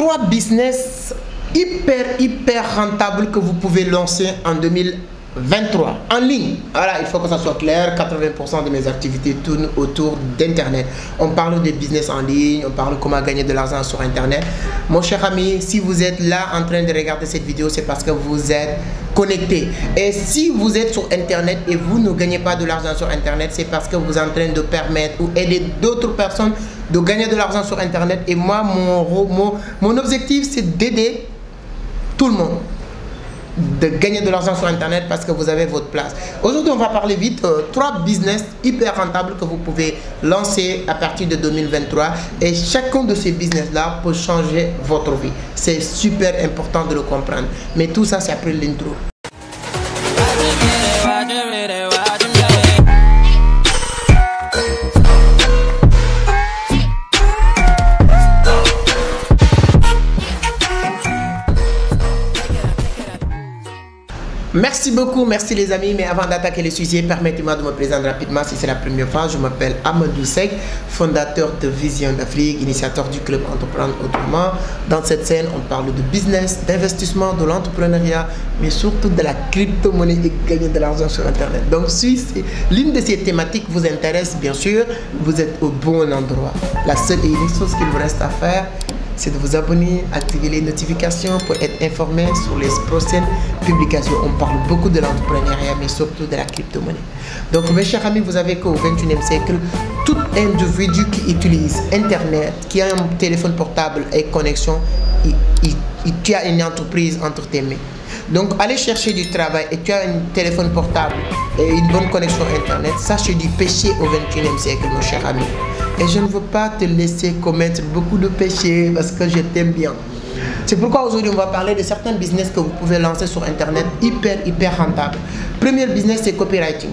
3 business hyper rentables que vous pouvez lancer en 2023 en ligne. Voilà, il faut que ça soit clair. 80% de mes activités tournent autour d'internet. On parle de business en ligne, on parle de comment gagner de l'argent sur internet. Mon cher ami, si vous êtes là en train de regarder cette vidéo, c'est parce que vous êtes connecté. Et si vous êtes sur internet et vous ne gagnez pas de l'argent sur internet, c'est parce que vous êtes en train de permettre ou aider d'autres personnes de gagner de l'argent sur internet. Et moi, mon objectif, c'est d'aider tout le monde de gagner de l'argent sur internet parce que vous avez votre place. Aujourd'hui, on va parler vite 3 business hyper rentables que vous pouvez lancer à partir de 2023 et chacun de ces business là peut changer votre vie. C'est super important de le comprendre, mais tout ça c'est après l'intro. Merci beaucoup, merci les amis. Mais avant d'attaquer le sujet, permettez-moi de me présenter rapidement si c'est la première fois. Je m'appelle Amadou Seck, fondateur de Vision d'Afrique, initiateur du club Entreprendre Autrement. Dans cette scène, on parle de business, d'investissement, de l'entrepreneuriat, mais surtout de la crypto-monnaie et gagner de l'argent sur Internet. Donc si l'une de ces thématiques vous intéresse, bien sûr, vous êtes au bon endroit. La seule et unique chose qu'il vous reste à faire, c'est de vous abonner, activer les notifications pour être informé sur les prochaines publications. On parle beaucoup de l'entrepreneuriat, mais surtout de la crypto-monnaie. Donc, mes chers amis, vous savez qu'au XXIe siècle, tout individu qui utilise Internet, qui a un téléphone portable et connexion, tu as une entreprise entre tes mains. Donc, aller chercher du travail et tu as un téléphone portable et une bonne connexion Internet, ça c'est du péché au XXIe siècle, mon cher ami. Et je ne veux pas te laisser commettre beaucoup de péchés parce que je t'aime bien. C'est pourquoi aujourd'hui on va parler de certains business que vous pouvez lancer sur Internet hyper rentable. Premier business, c'est copywriting.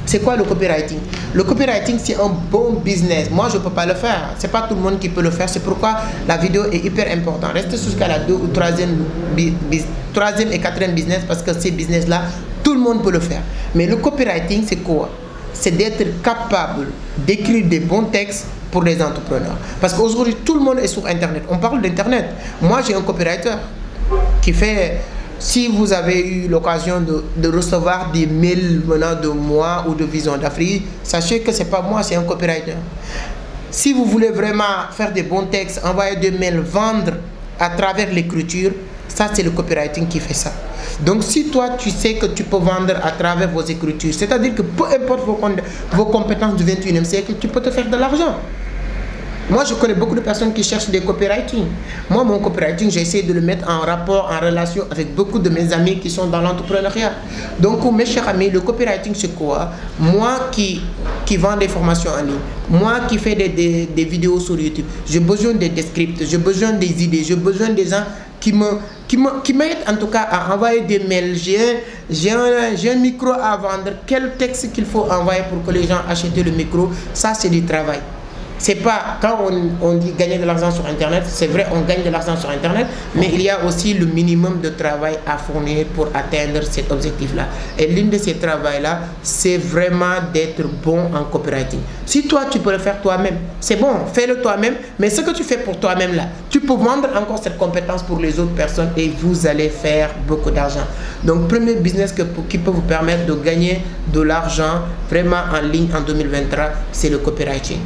C'est quoi le copywriting? Le copywriting, c'est un bon business. Moi, je ne peux pas le faire. Ce n'est pas tout le monde qui peut le faire. C'est pourquoi la vidéo est hyper importante. Restez jusqu'à la 2e ou 3e et 4e business parce que ces business-là, tout le monde peut le faire. Mais le copywriting, c'est quoi? C'est d'être capable d'écrire des bons textes pour les entrepreneurs. Parce qu'aujourd'hui, tout le monde est sur Internet. On parle d'Internet. Moi, j'ai un copywriter qui fait... Si vous avez eu l'occasion de recevoir des mails venant de moi ou de Vision d'Afrique, sachez que ce n'est pas moi, c'est un copywriter. Si vous voulez vraiment faire des bons textes, envoyer des mails, vendre à travers l'écriture, ça c'est le copywriting qui fait ça. Donc si toi tu sais que tu peux vendre à travers vos écritures, c'est-à-dire que peu importe vos compétences du 21e siècle, tu peux te faire de l'argent. Moi, je connais beaucoup de personnes qui cherchent des copywriting. Moi, mon copywriting, j'ai essayé de le mettre en rapport, en relation avec beaucoup de mes amis qui sont dans l'entrepreneuriat. Donc, mes chers amis, le copywriting, c'est quoi? Moi qui vends des formations en ligne, moi qui fais des vidéos sur YouTube, j'ai besoin des scripts, j'ai besoin des idées, j'ai besoin des gens qui m'aident en tout cas à envoyer des mails. J'ai un micro à vendre. Quel texte qu'il faut envoyer pour que les gens achètent le micro? Ça, c'est du travail. C'est pas, quand on dit gagner de l'argent sur Internet, c'est vrai, on gagne de l'argent sur Internet, mais il y a aussi le minimum de travail à fournir pour atteindre cet objectif-là. Et l'une de ces travails-là, c'est vraiment d'être bon en copywriting. Si toi, tu peux le faire toi-même, c'est bon, fais-le toi-même, mais ce que tu fais pour toi-même là, tu peux vendre encore cette compétence pour les autres personnes et vous allez faire beaucoup d'argent. Donc, premier business qui peut vous permettre de gagner de l'argent vraiment en ligne en 2023, c'est le copywriting.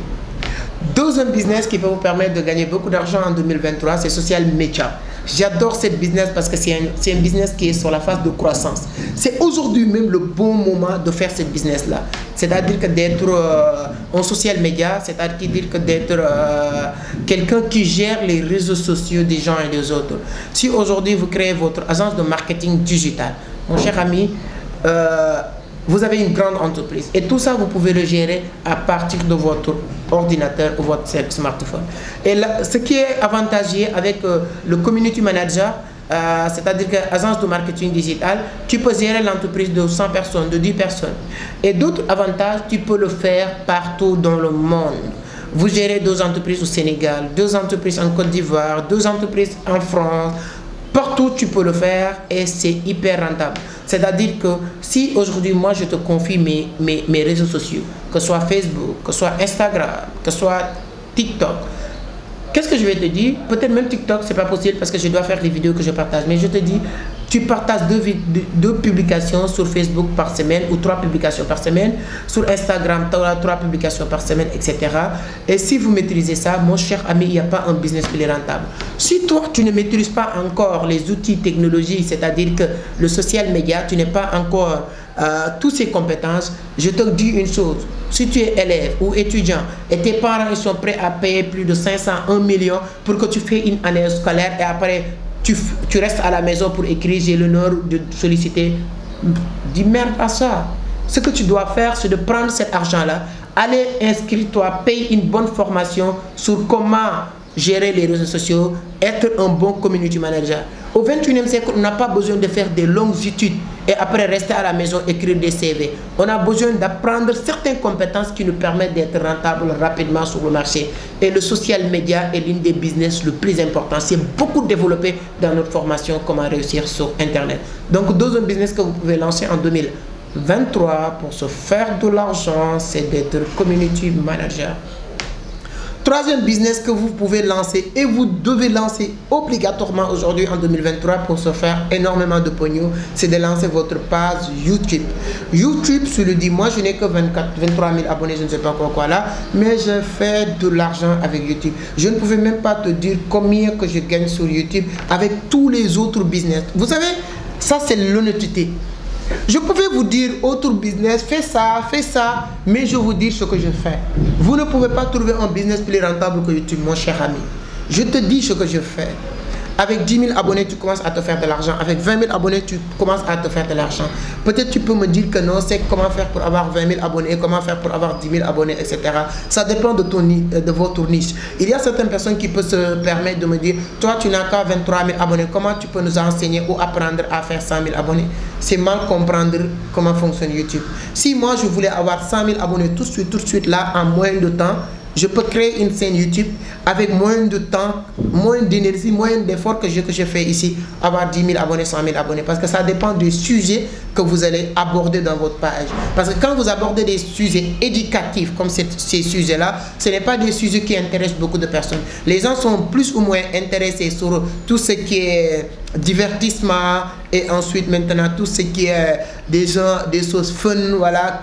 Deuxième business qui peut vous permettre de gagner beaucoup d'argent en 2023, c'est social media. J'adore cette business parce que c'est un business qui est sur la phase de croissance. C'est aujourd'hui même le bon moment de faire cette business-là. C'est-à-dire que d'être en social media, c'est-à-dire que d'être quelqu'un qui gère les réseaux sociaux des gens et des autres. Si aujourd'hui vous créez votre agence de marketing digital, mon cher ami, vous avez une grande entreprise et tout ça vous pouvez le gérer à partir de votre ordinateur ou votre smartphone. Et là, ce qui est avantageux avec le community manager, c'est-à-dire que l'agence de marketing digital, tu peux gérer l'entreprise de 100 personnes, de 10 personnes. Et d'autres avantages, tu peux le faire partout dans le monde. Vous gérez 2 entreprises au Sénégal, 2 entreprises en Côte d'Ivoire, 2 entreprises en France. Partout tu peux le faire et c'est hyper rentable. C'est-à-dire que si aujourd'hui moi je te confie mes réseaux sociaux, que ce soit Facebook, que ce soit Instagram, que ce soit TikTok, Qu'est-ce que je vais te dire? Peut-être même TikTok, c'est pas possible parce que je dois faire les vidéos que je partage. Mais je te dis, tu partages deux publications sur Facebook par semaine ou 3 publications par semaine. Sur Instagram, tu auras 3 publications par semaine, etc. Et si vous maîtrisez ça, mon cher ami, il n'y a pas un business plus rentable. Si toi, tu ne maîtrises pas encore les outils technologiques, c'est-à-dire que le social media, tu n'es pas encore toutes ces compétences, je te dis une chose. Si tu es élève ou étudiant et tes parents ils sont prêts à payer plus de 500, 1 million pour que tu fasses une année scolaire et après tu restes à la maison pour écrire, j'ai l'honneur de solliciter, dis merde à ça. Ce que tu dois faire, c'est de prendre cet argent-là, aller inscrire-toi, paye une bonne formation sur comment gérer les réseaux sociaux, être un bon community manager. Au 21e siècle, on n'a pas besoin de faire des longues études et après rester à la maison, écrire des CV. On a besoin d'apprendre certaines compétences qui nous permettent d'être rentables rapidement sur le marché. Et le social media est l'une des business le plus important. C'est beaucoup développé dans notre formation, comment réussir sur Internet. Donc, deuxième business que vous pouvez lancer en 2023 pour se faire de l'argent, c'est d'être community manager. Troisième business que vous pouvez lancer et vous devez lancer obligatoirement aujourd'hui en 2023 pour se faire énormément de pognon, c'est de lancer votre page YouTube. YouTube, je le dis, moi je n'ai que 23 000 abonnés, je ne sais pas quoi là, mais je fais de l'argent avec YouTube. Je ne pouvais même pas te dire combien que je gagne sur YouTube avec tous les autres business. Vous savez, ça c'est l'honnêteté. Je pouvais vous dire autre business, fais ça, mais je vous dis ce que je fais. Vous ne pouvez pas trouver un business plus rentable que YouTube, mon cher ami. Je te dis ce que je fais. Avec 10 000 abonnés, tu commences à te faire de l'argent. Avec 20 000 abonnés, tu commences à te faire de l'argent. Peut-être tu peux me dire que non, c'est comment faire pour avoir 20 000 abonnés, comment faire pour avoir 10 000 abonnés, etc. Ça dépend de votre niche. Il y a certaines personnes qui peuvent se permettre de me dire, toi tu n'as qu'à 23 000 abonnés, comment tu peux nous enseigner ou apprendre à faire 100 000 abonnés? C'est mal comprendre comment fonctionne YouTube. Si moi je voulais avoir 100 000 abonnés tout de suite là, en moins de temps, je peux créer une chaîne YouTube avec moins de temps, moins d'énergie, moins d'efforts que je fais ici, avoir 10 000 abonnés, 100 000 abonnés. Parce que ça dépend des sujets que vous allez aborder dans votre page. Parce que quand vous abordez des sujets éducatifs comme ces sujets-là, ce n'est pas des sujets qui intéressent beaucoup de personnes. Les gens sont plus ou moins intéressés sur tout ce qui est divertissement et ensuite maintenant tout ce qui est des choses fun, voilà,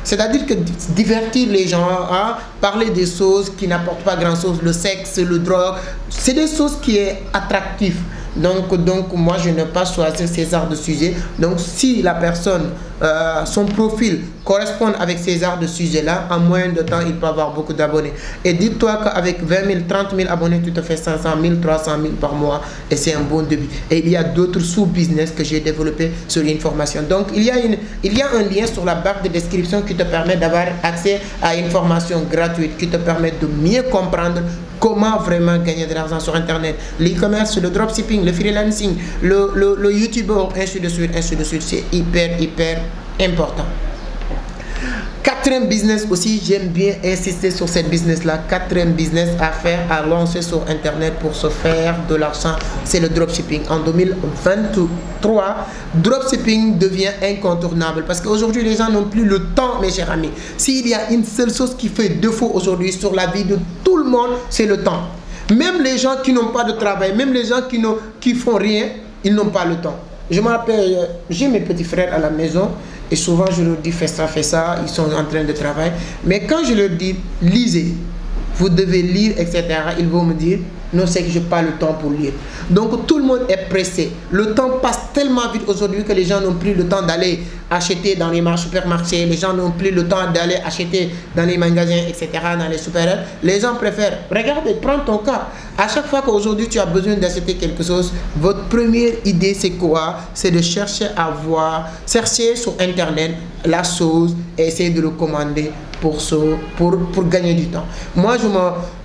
c'est-à-dire que divertir les gens, hein, parler des choses qui n'apportent pas grand chose, le sexe, le drogue, c'est des choses qui est attractives. Donc moi je n'ai pas choisi ces genres de sujets. Donc si la personne, son profil correspond avec ces genres de sujets là, en moins de temps il peut avoir beaucoup d'abonnés. Et dis-toi qu'avec 20 000, 30 000 abonnés tu te fais 500 000, 300 000 par mois et c'est un bon début. Et il y a d'autres sous-business que j'ai développé sur une formation. Donc il y a un lien sur la barre de description qui te permet d'avoir accès à une formation gratuite qui te permet de mieux comprendre comment vraiment gagner de l'argent sur Internet. L'e-commerce, le dropshipping, le freelancing, le YouTuber, ainsi de suite, c'est hyper important. Quatrième business aussi, j'aime bien insister sur cette business-là. Quatrième business à faire, à lancer sur Internet pour se faire de l'argent, c'est le dropshipping. En 2023, dropshipping devient incontournable parce qu'aujourd'hui, les gens n'ont plus le temps, mes chers amis. S'il y a une seule chose qui fait défaut aujourd'hui sur la vie de tout le monde, c'est le temps. Même les gens qui n'ont pas de travail, même les gens qui font rien, ils n'ont pas le temps. Je me rappelle, j'ai mes petits frères à la maison. Et souvent, je leur dis, fais ça, ils sont en train de travailler. Mais quand je leur dis, lisez, vous devez lire, etc., ils vont me dire, non, c'est que je n'ai pas le temps pour lire. Donc, tout le monde est pressé. Le temps passe tellement vite aujourd'hui que les gens n'ont plus le temps d'aller acheter dans les supermarchés. Les gens n'ont plus le temps d'aller acheter dans les magasins, etc., dans les super-héros. Les gens préfèrent, regardez, prends ton cas. À chaque fois qu'aujourd'hui, tu as besoin d'acheter quelque chose, votre première idée, c'est quoi? C'est de chercher à voir, chercher sur Internet la chose et essayer de le commander pour gagner du temps. Moi,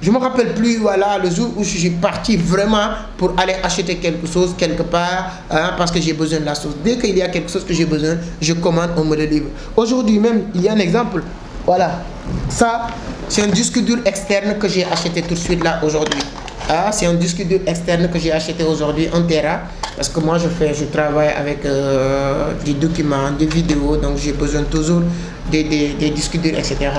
je me rappelle plus, voilà, le jour où je suis parti vraiment pour aller acheter quelque chose quelque part, hein, parce que j'ai besoin de la chose. Dès qu'il y a quelque chose que j'ai besoin, je commande, on me le livre. Aujourd'hui même, il y a un exemple. Voilà, ça, c'est un disque dur externe que j'ai acheté tout de suite là aujourd'hui. Ah, c'est un disque dur externe que j'ai acheté aujourd'hui, 1 Tera, parce que moi je travaille avec des documents, des vidéos, donc j'ai besoin toujours des disques durs, etc.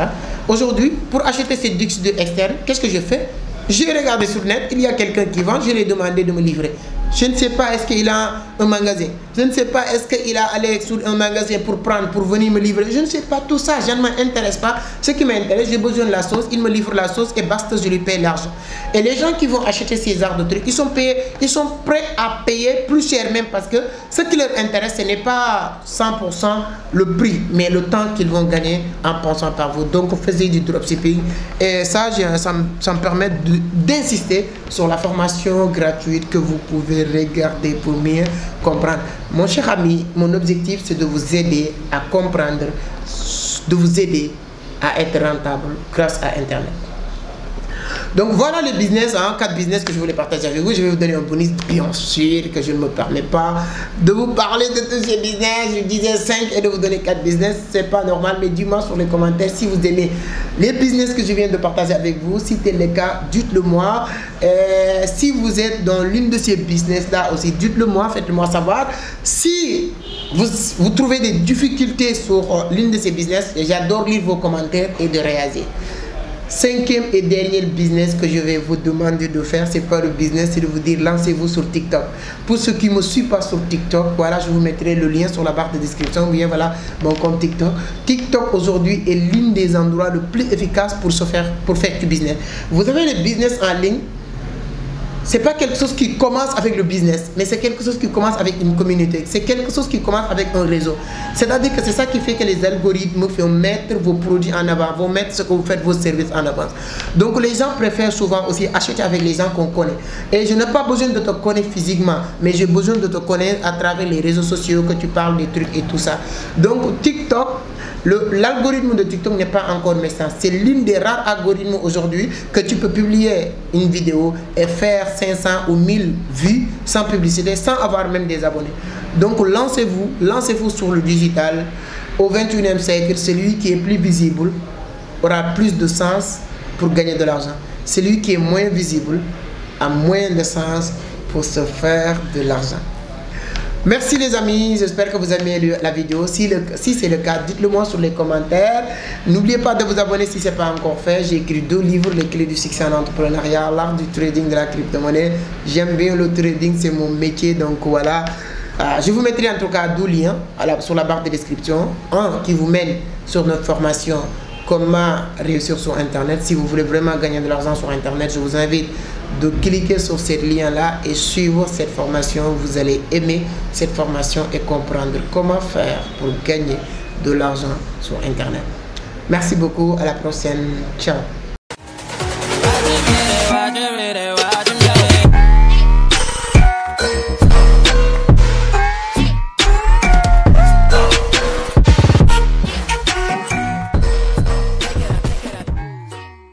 Aujourd'hui, pour acheter ces disques durs externes, qu'est-ce que je fais? J'ai regardé sur le net, il y a quelqu'un qui vend, je lui ai demandé de me livrer. Je ne sais pas est-ce qu'il a un magasin. Je ne sais pas est-ce qu'il a allé sur un magasin pour venir me livrer. Je ne sais pas tout ça, je ne m'intéresse pas. Ce qui m'intéresse, j'ai besoin de la sauce, il me livre la sauce et basta, je lui paye l'argent. Et les gens qui vont acheter ces genres de trucs, ils sont prêts à payer plus cher même parce que ce qui leur intéresse, ce n'est pas 100% le prix, mais le temps qu'ils vont gagner en passant par vous. Donc, faisez du dropshipping. Et ça me permet d'insister sur la formation gratuite que vous pouvez regarder pour mieux comprendre. Mon cher ami, mon objectif c'est de vous aider à comprendre, de vous aider à être rentable grâce à Internet. Donc voilà le business, 4 business que je voulais partager avec vous. Je vais vous donner un bonus, bien sûr que je ne me permets pas de vous parler de tous ces business. Je disais 5 et de vous donner 4 business, c'est pas normal. Mais dis-moi sur les commentaires si vous aimez les business que je viens de partager avec vous. Si c'est le cas, dites-le moi. Si vous êtes dans l'une de ces business là aussi, dites-le moi, faites-le moi savoir. Si vous trouvez des difficultés sur l'une de ces business, j'adore lire vos commentaires et de réagir. 5e et dernier business que je vais vous demander de faire, c'est pas le business, c'est de vous dire lancez-vous sur TikTok. Pour ceux qui ne me suivent pas sur TikTok, voilà, je vous mettrai le lien sur la barre de description. Bien, voilà mon compte TikTok. TikTok aujourd'hui est l'un des endroits le plus efficace pour faire du business. Vous avez le business en ligne. C'est pas quelque chose qui commence avec le business, mais c'est quelque chose qui commence avec une communauté. C'est quelque chose qui commence avec un réseau. C'est-à-dire que c'est ça qui fait que les algorithmes vont mettre vos produits en avant, vont mettre ce que vous faites, vos services en avant. Donc les gens préfèrent souvent aussi acheter avec les gens qu'on connaît. Et je n'ai pas besoin de te connaître physiquement, mais j'ai besoin de te connaître à travers les réseaux sociaux, que tu parles des trucs et tout ça. Donc TikTok, l'algorithme de TikTok n'est pas encore méchant. C'est l'une des rares algorithmes aujourd'hui que tu peux publier une vidéo et faire 500 ou 1000 vues sans publicité, sans avoir même des abonnés. Donc lancez-vous sur le digital. Au 21e siècle, celui qui est plus visible aura plus de sens pour gagner de l'argent. Celui qui est moins visible a moins de sens pour se faire de l'argent. Merci les amis, j'espère que vous aimez la vidéo. Si c'est le cas, dites-le moi sur les commentaires. N'oubliez pas de vous abonner si ce n'est pas encore fait. J'ai écrit 2 livres, les clés du succès en entrepreneuriat, l'art du trading de la crypto-monnaie. J'aime bien le trading, c'est mon métier, donc voilà. Je vous mettrai en tout cas 2 liens sur la barre de description. Un qui vous mène sur notre formation comment réussir sur Internet. Si vous voulez vraiment gagner de l'argent sur Internet, je vous invite de cliquer sur ce lien-là et suivre cette formation. Vous allez aimer cette formation et comprendre comment faire pour gagner de l'argent sur Internet. Merci beaucoup, à la prochaine. Ciao.